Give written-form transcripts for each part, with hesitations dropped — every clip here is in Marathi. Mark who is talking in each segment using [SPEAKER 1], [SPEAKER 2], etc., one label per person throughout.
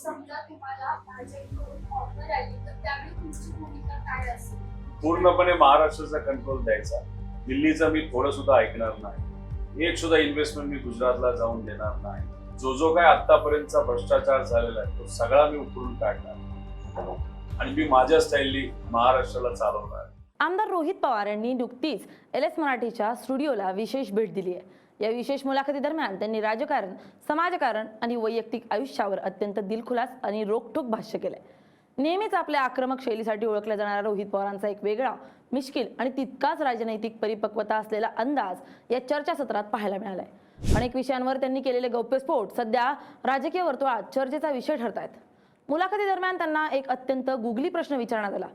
[SPEAKER 1] समजा तुम्हाला भाजपकडून ऑफर आली तर त्यावेळी तुमची भूमिका काय असेल?
[SPEAKER 2] पूर्णपणे महाराष्ट्राचा कंट्रोल द्यायचा. दिल्लीचं मी थोडं सुद्धा ऐकणार नाही. एक सुद्धा इन्व्हेस्टमेंट मी गुजरातला जाऊन देणार नाही. जो काय आतापर्यंतचा भ्रष्टाचार झालेला आहे तो सगळा मी उकरून काढणार आणि मी माझ्या स्टाईलनी महाराष्ट्राला चालवणार.
[SPEAKER 3] आमदार रोहित पवार यांनी नुकतीच LS मराठीच्या स्टुडिओला विशेष भेट दिली आहे. या विशेष मुलाखतीदरम्यान त्यांनी राजकारण, समाजकारण आणि वैयक्तिक आयुष्यावर अत्यंत दिलखुलास आणि रोखठोक भाष्य केलंय. नेहमीच आपल्या आक्रमक शैलीसाठी ओळखल्या जाणाऱ्या रोहित पवारांचा एक वेगळा, मिश्किल आणि तितकाच राजनैतिक परिपक्वता असलेला अंदाज या चर्चासत्रात पाहायला मिळालाय. अनेक विषयांवर त्यांनी केलेले गौप्यस्फोट सध्या राजकीय वर्तुळात चर्चेचा विषय ठरतायत. मुलाखतीदरम्यान त्यांना एक अत्यंत गुगली प्रश्न विचारण्यात आला.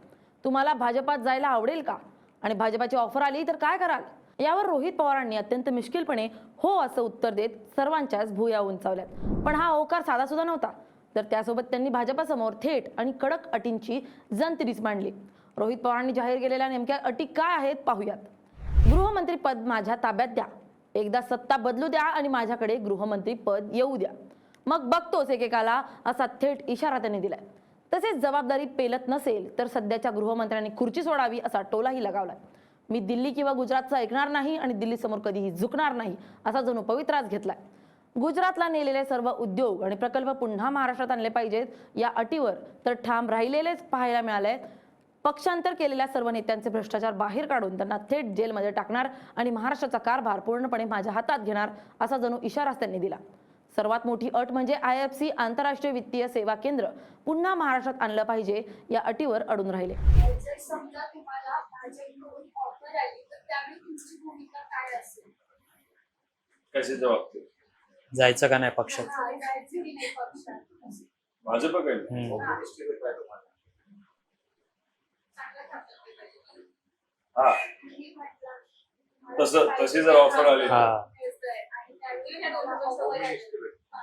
[SPEAKER 3] तुम्हाला भाजपात जायला आवडेल का? आणि भाजपाची ऑफर आली तर काय कराल? यावर रोहित पवारांनी अत्यंत मिश्किलपणे हो असं उत्तर देत सर्वांच्याच भुवया उंचावल्यात. पण हा होकार साधा सुद्धा नव्हता, तर त्यासोबत त्यांनी भाजपासमोर थेट आणि कडक अटींची जंत्रीच मांडली. रोहित पवारांनी जाहीर केलेल्या नेमक्या अटी काय आहेत पाहूयात. गृहमंत्री पद माझ्या ताब्यात द्या, एकदा सत्ता बदलू द्या आणि माझ्याकडे गृहमंत्री पद येऊ द्या, मग बघतोच एकेकाला, असा थेट इशारा त्यांनी दिलाय. तसेच जबाबदारी पेलत नसेल तर सध्याच्या गृहमंत्र्यांनी खुर्ची सोडावी असा टोलाही लगावलाय. मी दिल्ली किंवा गुजरातचं ऐकणार नाही आणि दिल्ली समोर कधीही झुकणार नाही असा जणू पवित्राच घेतलाय. गुजरातला नेलेले सर्व उद्योग आणि प्रकल्प पुन्हा महाराष्ट्रात आणले पाहिजेत या अटीवर तर ठाम राहिलेलेच पाहायला मिळाले. पक्षांतर केलेल्या सर्व नेत्यांचे भ्रष्टाचार बाहेर काढून त्यांना थेट जेलमध्ये टाकणार आणि महाराष्ट्राचा कारभार पूर्णपणे माझ्या हातात घेणार असा जणू इशाराच त्यांनी दिला. सर्वात मोठी अट म्हणजे IFC आंतरराष्ट्रीय वित्तीय सेवा केंद्र पुन्हा महाराष्ट्रात आणलं पाहिजे या अटीवर अडून राहिले.
[SPEAKER 1] जर समजा तुम्हाला भाजपकडून ऑफर आली तर त्यावेळी तुमची भूमिका काय असेल?
[SPEAKER 2] कशाच्या बाबतीत?
[SPEAKER 4] जायचं का नाही पक्षात?
[SPEAKER 1] जायचं की नाही पक्षात?
[SPEAKER 2] भाजप काय हा तशी जर ऑफर आली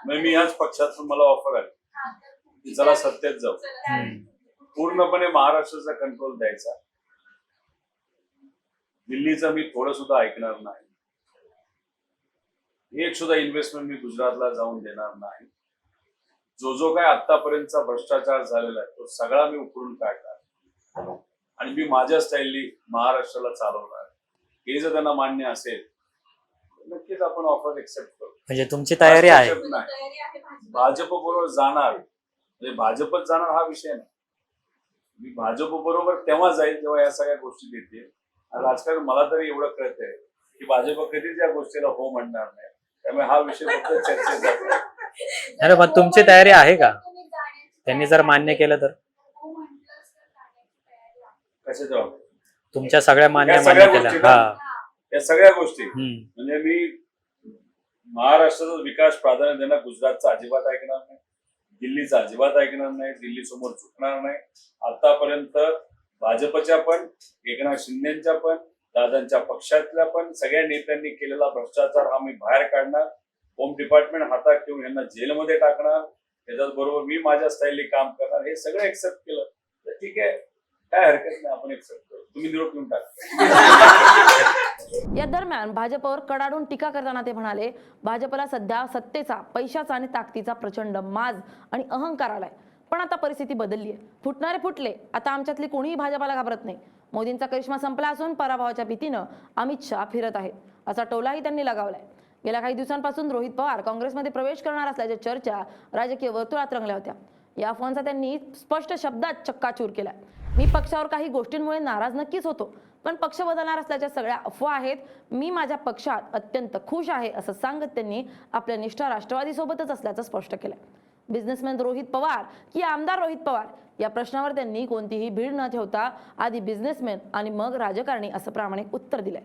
[SPEAKER 2] मग मी ह्याच पक्षात मला ऑफर आली चला सत्तेत जाऊ. पूर्णपणे महाराष्ट्राचा कंट्रोल द्यायचा. दिल्लीचं मी थोडं सुद्धा ऐकणार नाही. एक सुद्धा इन्व्हेस्टमेंट मी गुजरातला जाऊन देणार नाही. जो काय आतापर्यंतचा भ्रष्टाचार झालेला आहे तो सगळा मी उकरून काढणार आणि मी माझ्या स्टाईलनी महाराष्ट्राला चालवणार. हे जर त्यांना मान्य असेल नक्कीच आपण ऑफर एक्सेप्ट करू.
[SPEAKER 4] म्हणजे तुमची तयारी आहे?
[SPEAKER 2] भाजप बरोबर जाणार म्हणजे भाजपच जाणार हा विषय नाही. मी भाजप बरोबर तेव्हा जाईल जेव्हा या सगळ्या गोष्टी देतील. राजकारण मला तरी एवढं कळतंय की भाजप कधीच या गोष्टीला हो म्हणणार नाही. त्यामुळे हा विषय फक्त चर्चेत जातो.
[SPEAKER 4] अरे पण तुमची तयारी आहे का? त्यांनी जर मान्य केलं तर?
[SPEAKER 2] कशाच्या बाबतीत?
[SPEAKER 4] तुमच्या सगळ्या मान्य केल्या?
[SPEAKER 2] हा या सगळ्या गोष्टी म्हणजे मी महाराष्ट्राचा विकास प्राधान्य देणार. गुजरातचा अजिबात ऐकणार नाही, दिल्लीचा अजिबात ऐकणार नाही, दिल्ली समोर झुकणार नाही. आतापर्यंत भाजपच्या पण, एकनाथ शिंदेच्या पण, दादांच्या पक्षातल्या पण सगळ्या नेत्यांनी केलेला भ्रष्टाचार हा मी बाहेर काढणार. होम डिपार्टमेंट हातात ठेवून यांना जेलमध्ये टाकणार. त्याच्याच बरोबर मी माझ्या स्टाईलने काम करणार. हे सगळं एक्सेप्ट केलं तर ठीक आहे, काय हरकत नाही, आपण एक्सेप्ट करू. तुम्ही निरोप घेऊन टाका.
[SPEAKER 3] या दरम्यान भाजपवर कडाडून टीका करताना ते म्हणाले, भाजपला सध्या सत्तेचा, पैशाचा आणि ताकदीचा प्रचंड माज आणि अहंकार आलाय. पण आता परिस्थिती बदलली आहे. फुटणारे फुटले. आता आमच्यातली कोणीही भाजपाला घाबरत नाही. मोदींचा करिश्मा संपला असून पराभवाच्या भीतीनं अमित शहा फिरत आहेत असा टोलाही त्यांनी लगावलाय. गेल्या काही दिवसांपासून रोहित पवार काँग्रेसमध्ये प्रवेश करणार असल्याच्या चर्चा राजकीय वर्तुळात रंगल्या होत्या. या अफवांचा त्यांनी स्पष्ट शब्दात चक्काचूर केलाय. मी पक्षावर काही गोष्टींमुळे नाराज नक्कीच होतो, पण पक्ष बदलणार असल्याच्या सगळ्या अफवा आहेत. मी माझ्या पक्षात अत्यंत खुश आहे असं सांगत त्यांनी आपल्या निष्ठा राष्ट्रवादी सोबतच असल्याचं स्पष्ट केलंय. बिझनेसमॅन रोहित पवार की आमदार रोहित पवार या प्रश्नावर त्यांनी कोणतीही भीड न ठेवता आधी बिझनेसमॅन आणि मग राजकारणी असं प्रामाणिक उत्तर दिलंय.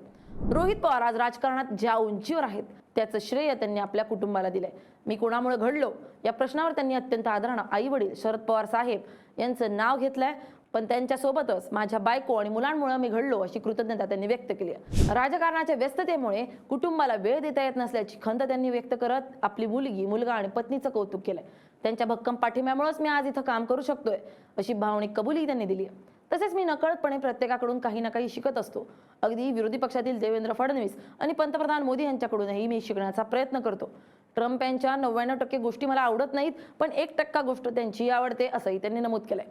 [SPEAKER 3] रोहित पवार आज राजकारणात ज्या उंचीवर आहेत त्याचं श्रेय त्यांनी आपल्या कुटुंबाला दिलंय. मी कोणामुळे घडलो या प्रश्नावर त्यांनी अत्यंत आदरानं आई वडील शरद पवार साहेब यांचं नाव घेतलंय. पण त्यांच्यासोबतच माझ्या बायको आणि मुलांमुळे मी घडलो अशी कृतज्ञता त्यांनी व्यक्त केली आहे. राजकारणाच्या व्यस्ततेमुळे कुटुंबाला वेळ देता येत नसल्याची खंत त्यांनी व्यक्त करत आपली मुलगी, मुलगा आणि पत्नीचं कौतुक केलंय. त्यांच्या भक्कम पाठिंब्यामुळेच मी आज इथं काम करू शकतोय अशी भावनिक कबुली त्यांनी दिली आहे. तसेच मी नकळतपणे प्रत्येकाकडून काही ना काही शिकत असतो. अगदी विरोधी पक्षातील देवेंद्र फडणवीस आणि पंतप्रधान मोदी यांच्याकडूनही मी शिकण्याचा प्रयत्न करतो. ट्रम्प यांच्या 99% गोष्टी मला आवडत नाहीत, पण 1% गोष्ट त्यांची आवडते, असंही त्यांनी नमूद केलंय.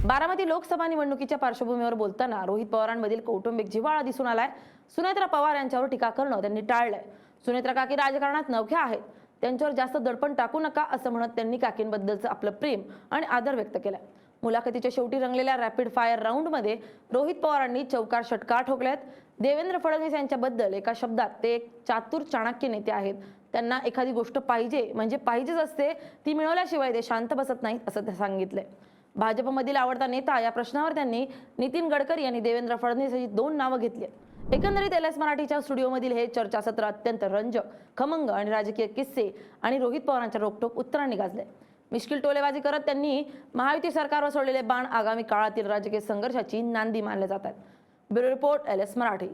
[SPEAKER 3] बारामती लोकसभा निवडणुकीच्या पार्श्वभूमीवर बोलताना रोहित पवारांमधील कौटुंबिक जिव्हाळा दिसून आलाय. सुनेत्रा पवार यांच्यावर टीका करणं त्यांनी टाळलंय. सुनेत्रा काकी राजकारणात नवख्या आहेत, त्यांच्यावर जास्त दडपण टाकू नका असं म्हणत त्यांनी काकींबद्दलचं आपलं प्रेम आणि आदर व्यक्त केलाय. मुलाखतीच्या शेवटी रंगलेल्या रॅपिड फायर राऊंडमध्ये रोहित पवारांनी चौकार षटकार ठोकल्यात. देवेंद्र फडणवीस यांच्याबद्दल एका शब्दात ते एक चातुर चाणक्य नेते आहेत. त्यांना एखादी गोष्ट पाहिजे म्हणजे पाहिजेच असते, ती मिळवल्याशिवाय ते शांत बसत नाहीत असं ते सांगितलंय. भाजपमधील आवडता नेता या प्रश्नावर त्यांनी नितीन गडकरी आणि देवेंद्र फडणवीस अशी 2 नावं घेतली आहेत. एकंदरीत LS मराठीच्या स्टुडिओमधील हे चर्चासत्र अत्यंत रंजक, खमंग आणि राजकीय किस्से आणि रोहित पवारांच्या रोखठोक उत्तरांनी गाजले. मिश्किल टोलेबाजी करत त्यांनी महायुती सरकारवर सोडलेले बाण आगामी काळातील राजकीय संघर्षाची नांदी मानले जात आहेत. Bureau report LS Marathi.